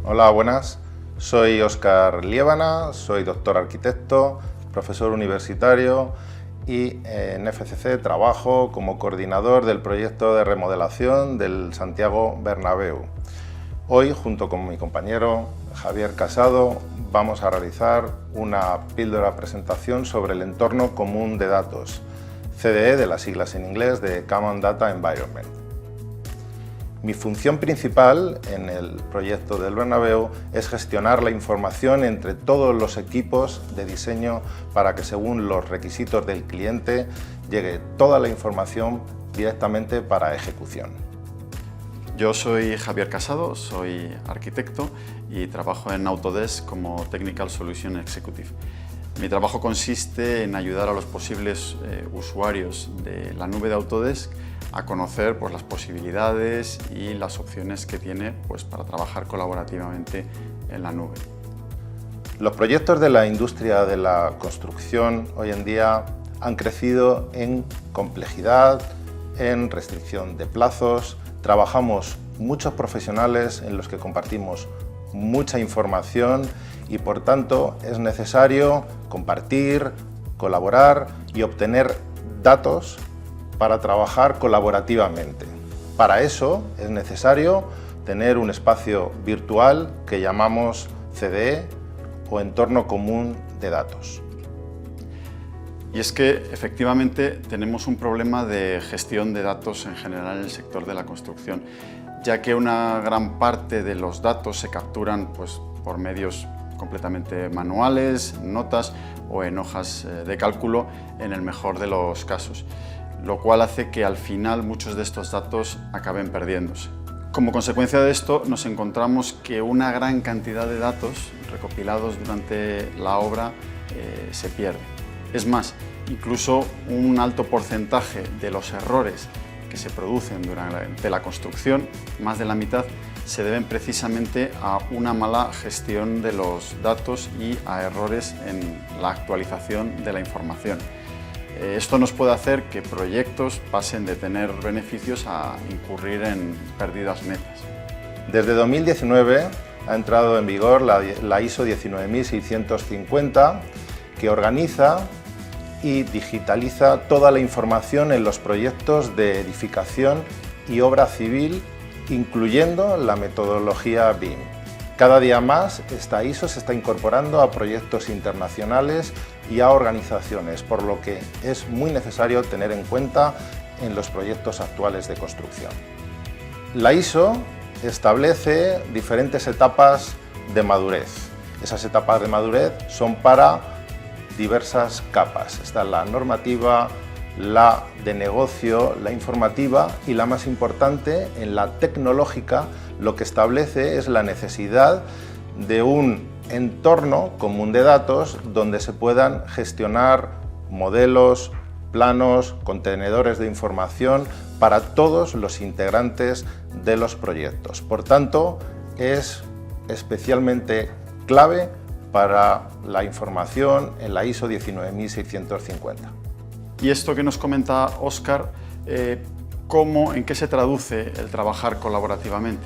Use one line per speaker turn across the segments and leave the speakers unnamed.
Hola, buenas. Soy Óscar Liébana, soy doctor arquitecto, profesor universitario y en FCC trabajo como coordinador del proyecto de remodelación del Santiago Bernabéu. Hoy, junto con mi compañero Javier Casado, vamos a realizar una píldora presentación sobre el entorno común de datos, CDE, de las siglas en inglés de Common Data Environment. Mi función principal en el proyecto del Bernabéu es gestionar la información entre todos los equipos de diseño para que, según los requisitos del cliente, llegue toda la información directamente para ejecución.
Yo soy Javier Casado, soy arquitecto y trabajo en Autodesk como Technical Solution Executive. Mi trabajo consiste en ayudar a los posibles usuarios de la nube de Autodesk a conocer las posibilidades y las opciones que tiene para trabajar colaborativamente en la nube.
Los proyectos de la industria de la construcción hoy en día han crecido en complejidad, en restricción de plazos. Trabajamos muchos profesionales en los que compartimos mucha información y, por tanto, es necesario compartir, colaborar y obtener datos para trabajar colaborativamente. Para eso es necesario tener un espacio virtual que llamamos CDE o entorno común de datos.
Y es que efectivamente tenemos un problema de gestión de datos en general en el sector de la construcción, ya que una gran parte de los datos se capturan por medios completamente manuales, notas o en hojas de cálculo en el mejor de los casos, lo cual hace que al final muchos de estos datos acaben perdiéndose. Como consecuencia de esto nos encontramos que una gran cantidad de datos recopilados durante la obra se pierde. Es más, incluso un alto porcentaje de los errores que se producen durante la construcción, más de la mitad, se deben precisamente a una mala gestión de los datos y a errores en la actualización de la información. Esto nos puede hacer que proyectos pasen de tener beneficios a incurrir en pérdidas netas.
Desde 2019 ha entrado en vigor la ISO 19650, que organiza y digitaliza toda la información en los proyectos de edificación y obra civil, incluyendo la metodología BIM. Cada día más esta ISO se está incorporando a proyectos internacionales y a organizaciones, por lo que es muy necesario tener en cuenta en los proyectos actuales de construcción. La ISO establece diferentes etapas de madurez. Esas etapas de madurez son para diversas capas. Está la normativa, la de negocio, la informativa y la más importante, en la tecnológica, lo que establece es la necesidad de un entorno común de datos donde se puedan gestionar modelos, planos, contenedores de información para todos los integrantes de los proyectos. Por tanto, es especialmente clave para la información en la ISO 19650.
Y esto que nos comenta Óscar, ¿en qué se traduce el trabajar colaborativamente?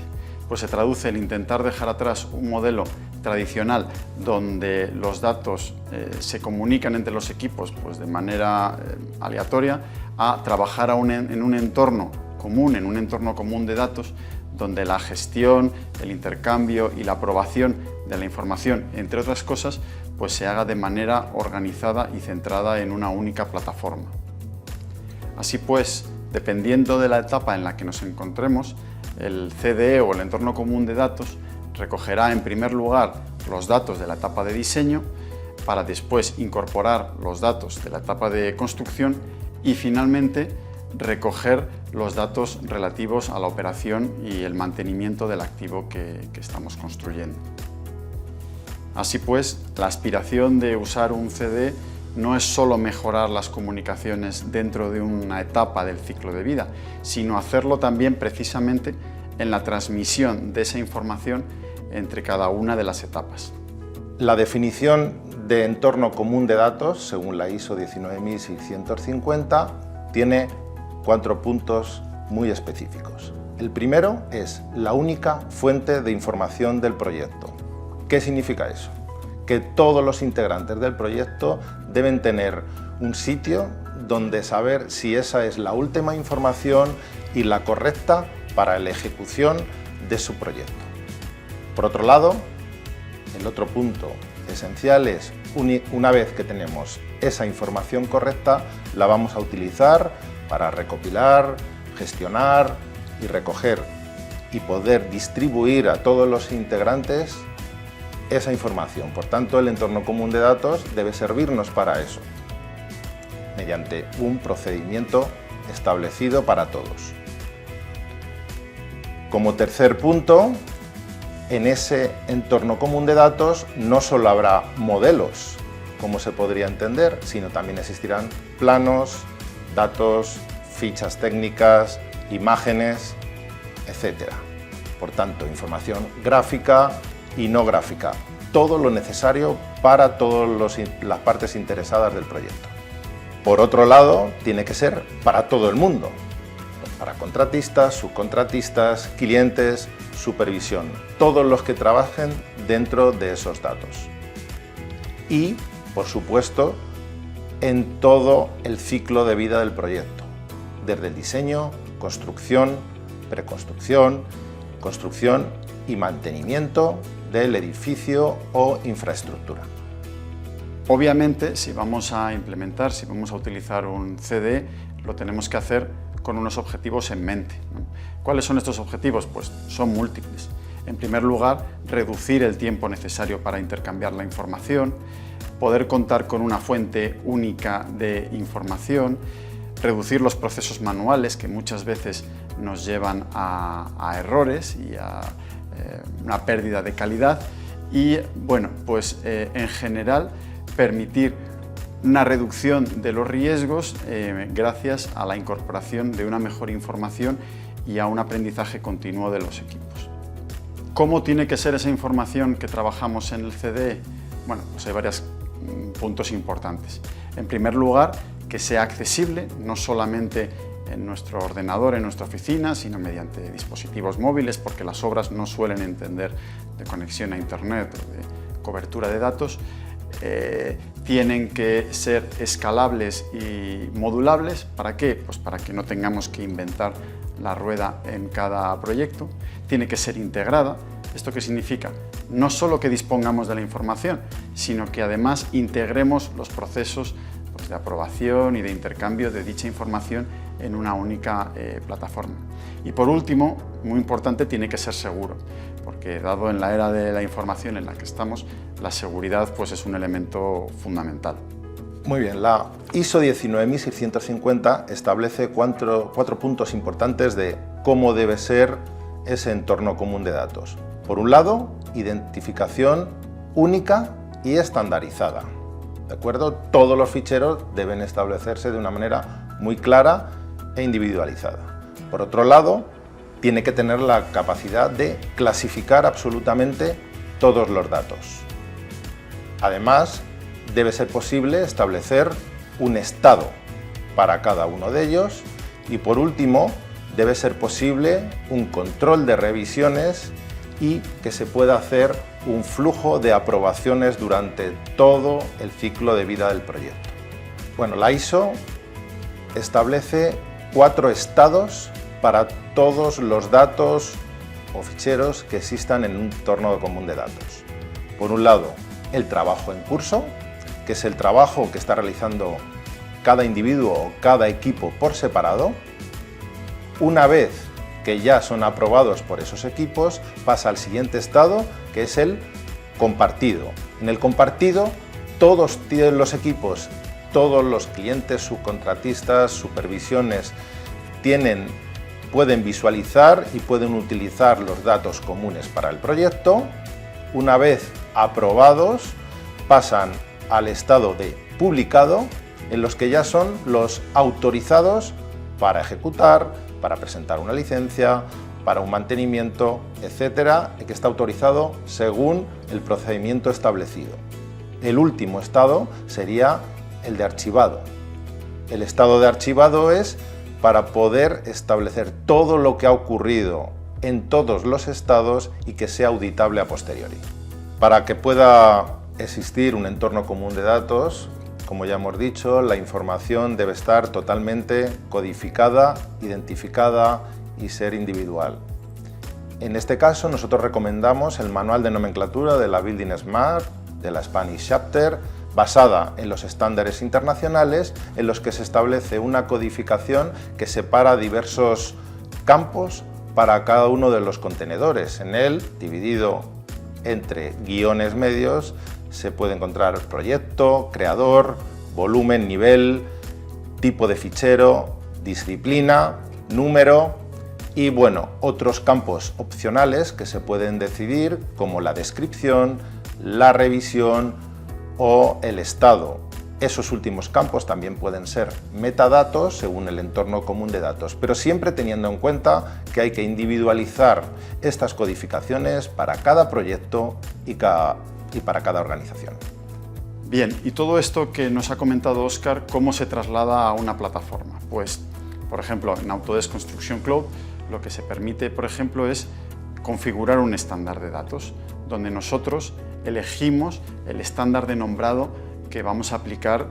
Pues se traduce el intentar dejar atrás un modelo tradicional donde los datos se comunican entre los equipos de manera aleatoria, a trabajar en un entorno común de datos donde la gestión, el intercambio y la aprobación de la información, entre otras cosas, se haga de manera organizada y centrada en una única plataforma. Así pues, dependiendo de la etapa en la que nos encontremos, el CDE o el entorno común de datos recogerá en primer lugar los datos de la etapa de diseño para después incorporar los datos de la etapa de construcción y finalmente recoger los datos relativos a la operación y el mantenimiento del activo que estamos construyendo. Así pues, la aspiración de usar un CDE no es solo mejorar las comunicaciones dentro de una etapa del ciclo de vida, sino hacerlo también precisamente en la transmisión de esa información entre cada una de las etapas.
La definición de entorno común de datos, según la ISO 19650, tiene 4 puntos muy específicos. El primero es la única fuente de información del proyecto. ¿Qué significa eso? Que todos los integrantes del proyecto deben tener un sitio donde saber si esa es la última información y la correcta para la ejecución de su proyecto. Por otro lado, el otro punto esencial es, una vez que tenemos esa información correcta, la vamos a utilizar para recopilar, gestionar y recoger y poder distribuir a todos los integrantes esa información. Por tanto, el entorno común de datos debe servirnos para eso, mediante un procedimiento establecido para todos. Como tercer punto, en ese entorno común de datos no solo habrá modelos, como se podría entender, sino también existirán planos, datos, fichas técnicas, imágenes, etc. Por tanto, información gráfica y no gráfica, todo lo necesario para todas las partes interesadas del proyecto. Por otro lado, tiene que ser para todo el mundo, para contratistas, subcontratistas, clientes, supervisión, todos los que trabajen dentro de esos datos. Y, por supuesto, en todo el ciclo de vida del proyecto, desde el diseño, construcción, preconstrucción, construcción y mantenimiento del edificio o infraestructura.
Obviamente, si vamos a implementar, si vamos a utilizar un CDE, lo tenemos que hacer con unos objetivos en mente, ¿no? ¿Cuáles son estos objetivos? Pues son múltiples. En primer lugar, reducir el tiempo necesario para intercambiar la información, poder contar con una fuente única de información, reducir los procesos manuales que muchas veces nos llevan a errores y a una pérdida de calidad y, bueno, pues en general permitir una reducción de los riesgos gracias a la incorporación de una mejor información y a un aprendizaje continuo de los equipos. ¿Cómo tiene que ser esa información que trabajamos en el CDE? Bueno, pues hay varios puntos importantes. En primer lugar, que sea accesible, no solamente en nuestro ordenador, en nuestra oficina, sino mediante dispositivos móviles, porque las obras no suelen entender de conexión a Internet o de cobertura de datos. Tienen que ser escalables y modulables. ¿Para qué? Pues para que no tengamos que inventar la rueda en cada proyecto. Tiene que ser integrada. ¿Esto qué significa? No solo que dispongamos de la información, sino que además integremos los procesos de aprobación y de intercambio de dicha información en una única plataforma. Y por último, muy importante, tiene que ser seguro, porque dado en la era de la información en la que estamos, la seguridad pues, es un elemento fundamental.
Muy bien, la ISO 19650 establece cuatro puntos importantes de cómo debe ser ese entorno común de datos. Por un lado, identificación única y estandarizada. ¿De acuerdo? Todos los ficheros deben establecerse de una manera muy clara e individualizada. Por otro lado, tiene que tener la capacidad de clasificar absolutamente todos los datos. Además, debe ser posible establecer un estado para cada uno de ellos y, por último, debe ser posible un control de revisiones y que se pueda hacer un flujo de aprobaciones durante todo el ciclo de vida del proyecto. Bueno, la ISO establece 4 estados para todos los datos o ficheros que existan en un entorno común de datos. Por un lado, el trabajo en curso, que es el trabajo que está realizando cada individuo o cada equipo por separado. Una vez que ya son aprobados por esos equipos, pasa al siguiente estado, que es el compartido. En el compartido, todos los equipos, todos los clientes, subcontratistas, supervisiones, pueden visualizar y pueden utilizar los datos comunes para el proyecto. Una vez aprobados, pasan al estado de publicado, en los que ya son los autorizados para ejecutar, para presentar una licencia, para un mantenimiento, etcétera, que está autorizado según el procedimiento establecido. El último estado sería el de archivado. El estado de archivado es para poder establecer todo lo que ha ocurrido en todos los estados y que sea auditable a posteriori. Para que pueda existir un entorno común de datos, como ya hemos dicho, la información debe estar totalmente codificada, identificada y ser individual. En este caso, nosotros recomendamos el manual de nomenclatura de la Building Smart, de la Spanish Chapter, basada en los estándares internacionales en los que se establece una codificación que separa diversos campos para cada uno de los contenedores. En él, dividido entre guiones medios, se puede encontrar proyecto, creador, volumen, nivel, tipo de fichero, disciplina, número y bueno, otros campos opcionales que se pueden decidir como la descripción, la revisión o el estado. Esos últimos campos también pueden ser metadatos según el entorno común de datos, pero siempre teniendo en cuenta que hay que individualizar estas codificaciones para cada proyecto y para cada organización.
Bien, y todo esto que nos ha comentado Óscar, ¿cómo se traslada a una plataforma? Pues, por ejemplo, en Autodesk Construction Cloud, lo que se permite, por ejemplo, es configurar un estándar de datos, donde nosotros elegimos el estándar de nombrado que vamos a aplicar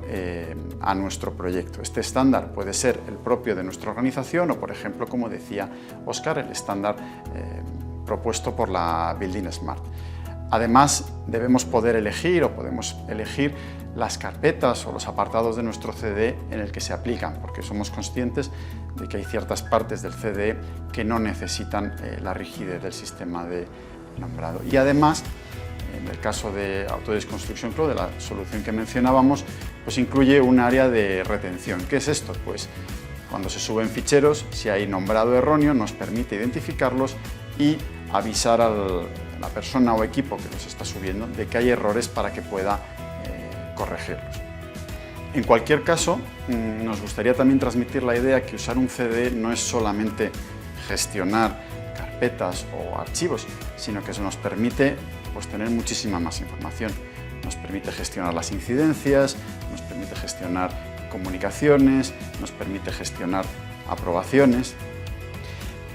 a nuestro proyecto. Este estándar puede ser el propio de nuestra organización o, por ejemplo, como decía Óscar, el estándar propuesto por la Building Smart. Además, debemos poder elegir o podemos elegir las carpetas o los apartados de nuestro CDE en el que se aplican, porque somos conscientes de que hay ciertas partes del CDE que no necesitan la rigidez del sistema de nombrado. Y además, en el caso de Autodesk Construction Cloud, de la solución que mencionábamos, pues incluye un área de retención. ¿Qué es esto? Pues cuando se suben ficheros, si hay nombrado erróneo, nos permite identificarlos y avisar a la persona o equipo que los está subiendo de que hay errores para que pueda corregirlos. En cualquier caso, nos gustaría también transmitir la idea que usar un CDE no es solamente gestionar carpetas o archivos, sino que eso nos permite tener muchísima más información. Nos permite gestionar las incidencias, nos permite gestionar comunicaciones, nos permite gestionar aprobaciones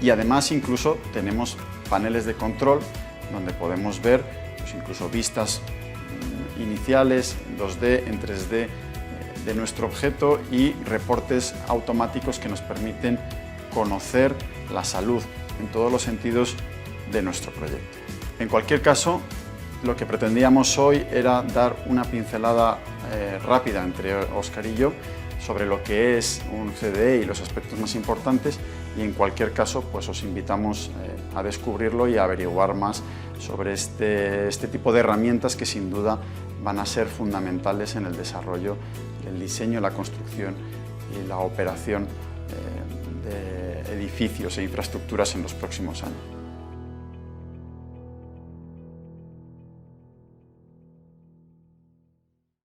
y además incluso tenemos paneles de control donde podemos ver incluso vistas iniciales, 2D, en 3D de nuestro objeto y reportes automáticos que nos permiten conocer la salud en todos los sentidos de nuestro proyecto. En cualquier caso, lo que pretendíamos hoy era dar una pincelada rápida entre Óscar y yo sobre lo que es un CDE y los aspectos más importantes, y en cualquier caso pues os invitamos a descubrirlo y a averiguar más sobre este tipo de herramientas que sin duda van a ser fundamentales en el desarrollo, el diseño, la construcción y la operación de edificios e infraestructuras en los próximos años.